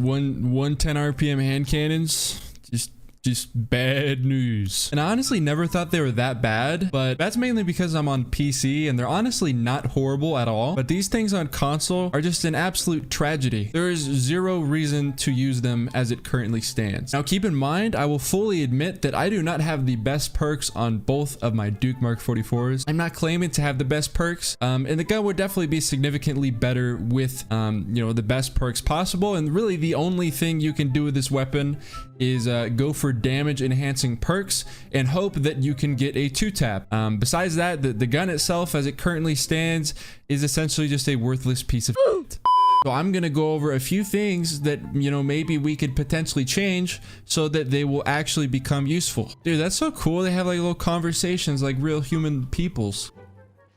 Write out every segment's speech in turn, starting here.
110 RPM hand cannons. Just bad news. And I honestly never thought they were that bad, but that's mainly because I'm on PC and they're honestly not horrible at all. But these things on console are just an absolute tragedy. There is zero reason to use them as it currently stands. Now keep in mind, I will fully admit that I do not have the best perks on both of my Duke Mark 44s. I'm not claiming to have the best perks, and the gun would definitely be significantly better with, you know, the best perks possible. And really the only thing you can do with this weapon is go for damage enhancing perks and hope that you can get a 2-tap. Besides that, the gun itself as it currently stands is essentially just a worthless piece of shit. So I'm gonna go over a few things that, you know, maybe we could potentially change so that they will actually become useful. Dude, that's so cool. They have like little conversations like real human peoples.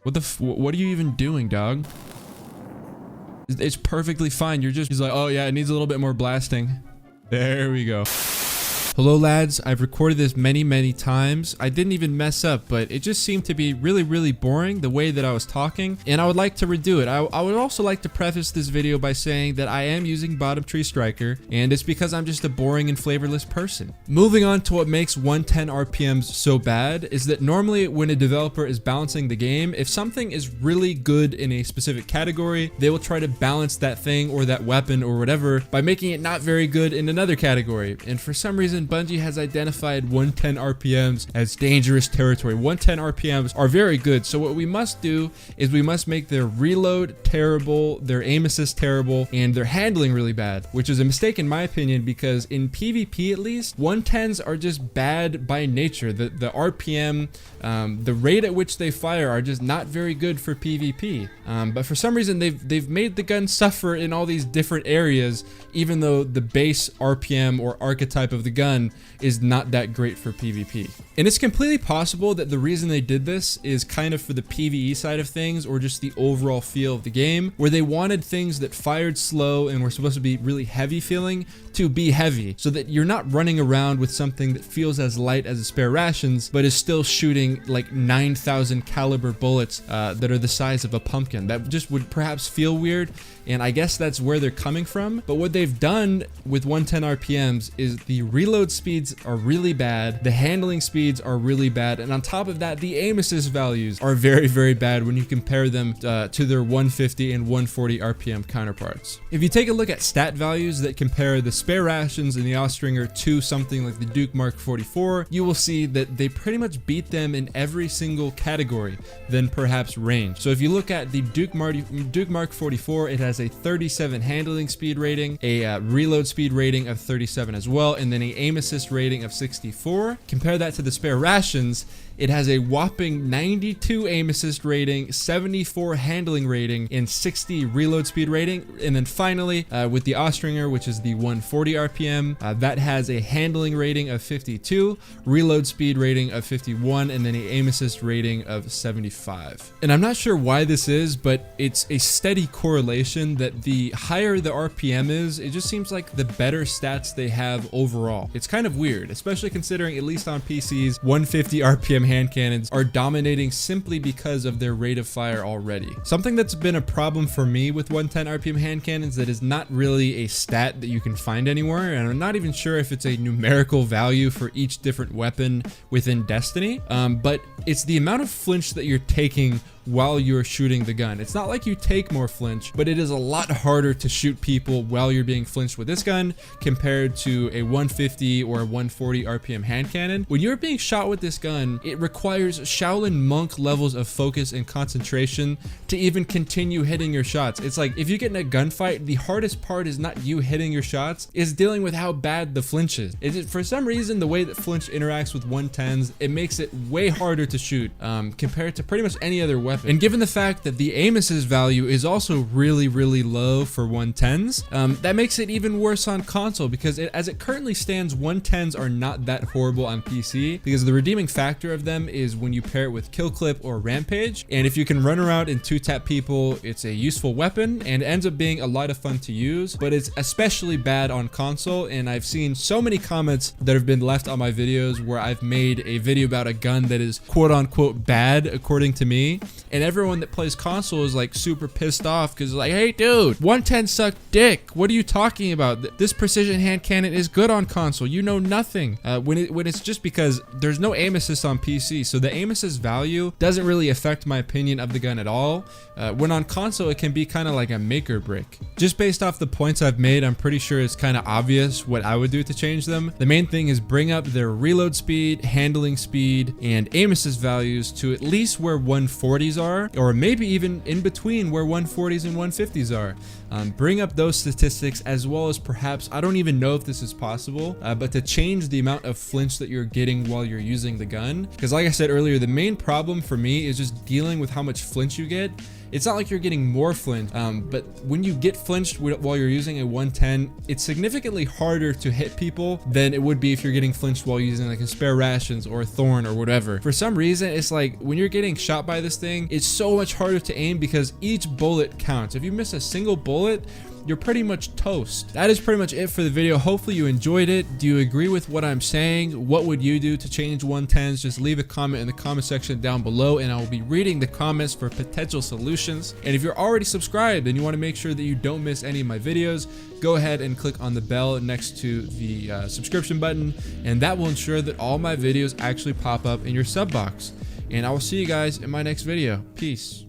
What are you even doing, dog? It's perfectly fine. He's like, oh yeah, it needs a little bit more blasting. There we go. Hello lads, I've recorded this many times. I didn't even mess up, but it just seemed to be really boring the way that I was talking, and I would like to redo it. I would also like to preface this video by saying that I am using Bottom Tree Striker, and it's because I'm just a boring and flavorless person. Moving on to what makes 110 RPMs so bad is that normally when a developer is balancing the game, if something is really good in a specific category, they will try to balance that thing or that weapon or whatever by making it not very good in another category. And for some reason, Bungie has identified 110 RPMs as dangerous territory. 110 RPMs are very good, so what we must do is we must make their reload terrible, their aim assist terrible, and their handling really bad, which is a mistake in my opinion because in PvP at least, 110s are just bad by nature. The RPM, the rate at which they fire are just not very good for PvP. But for some reason they've made the gun suffer in all these different areas, even though the base RPM or archetype of the gun is not that great for PvP. And it's completely possible that the reason they did this is kind of for the PvE side of things or just the overall feel of the game, where they wanted things that fired slow and were supposed to be really heavy feeling to be heavy, so that you're not running around with something that feels as light as a spare rations but is still shooting like 9,000 caliber bullets that are the size of a pumpkin. That just would perhaps feel weird, and I guess that's where they're coming from. But what they've done with 110 RPMs is the reload speeds are really bad, the handling speeds are really bad, and on top of that, the aim assist values are very bad when you compare them to their 150 and 140 RPM counterparts. If you take a look at stat values that compare the spare rations and the Austringer to something like the Duke Mark 44, you will see that they pretty much beat them in every single category than perhaps range. So if you look at the Duke Mark 44, it has a 37 handling speed rating, a reload speed rating of 37 as well, and then a aim assist rating of 64. Compare that to the spare rations, it has a whopping 92 aim assist rating, 74 handling rating, and 60 reload speed rating. And then finally, with the Austringer, which is the 140 RPM, that has a handling rating of 52, reload speed rating of 51, and then an aim assist rating of 75. And I'm not sure why this is, but it's a steady correlation that the higher the RPM is, it just seems like the better stats they have overall. It's kind of weird, especially considering at least on PCs, 150 RPM hand cannons are dominating simply because of their rate of fire already. Something that's been a problem for me with 110 RPM hand cannons that is not really a stat that you can find anywhere, and I'm not even sure if it's a numerical value for each different weapon within Destiny, but it's the amount of flinch that you're taking while you're shooting the gun. It's not like you take more flinch, but it is a lot harder to shoot people while you're being flinched with this gun compared to a 150 or a 140 RPM hand cannon. When you're being shot with this gun, it requires Shaolin monk levels of focus and concentration to even continue hitting your shots. It's like if you get in a gunfight, the hardest part is not you hitting your shots, is dealing with how bad the flinch is. For some reason, the way that flinch interacts with 110s, it makes it way harder to shoot compared to pretty much any other weapon. And given the fact that the aim assist value is also really low for 110s, that makes it even worse on console, because as it currently stands, 110s are not that horrible on PC, because the redeeming factor of them is when you pair it with kill clip or rampage, and if you can run around and 2-tap people, it's a useful weapon and ends up being a lot of fun to use. But it's especially bad on console, and I've seen so many comments that have been left on my videos where I've made a video about a gun that is quote unquote bad according to me, And everyone that plays console is like super pissed off because like, hey dude, 110 suck dick. What are you talking about? This precision hand cannon is good on console. You know nothing. When it's just because there's no aim assist on PC, so the aim assist value doesn't really affect my opinion of the gun at all. When on console, it can be kind of like a make or break. Just based off the points I've made, I'm pretty sure it's kind of obvious what I would do to change them. The main thing is bring up their reload speed, handling speed, and aim assist values to at least where 140s are, or maybe even in between where 140s and 150s are. Bring up those statistics, as well as perhaps, I don't even know if this is possible, but to change the amount of flinch that you're getting while you're using the gun. Because like I said earlier, the main problem for me is just dealing with how much flinch you get. It's not like you're getting more flinch, but when you get flinched while you're using a 110, it's significantly harder to hit people than it would be if you're getting flinched while using like a spare rations or a thorn or whatever. For some reason, it's like when you're getting shot by this thing, it's so much harder to aim because each bullet counts. If you miss a single bullet, you're pretty much toast. That is pretty much it for the video. Hopefully you enjoyed it. Do you agree with what I'm saying? What would you do to change 110s? Just leave a comment in the comment section down below, and I will be reading the comments for potential solutions. And if you're already subscribed and you want to make sure that you don't miss any of my videos, go ahead and click on the bell next to the subscription button, and that will ensure that all my videos actually pop up in your sub box. And I will see you guys in my next video. Peace.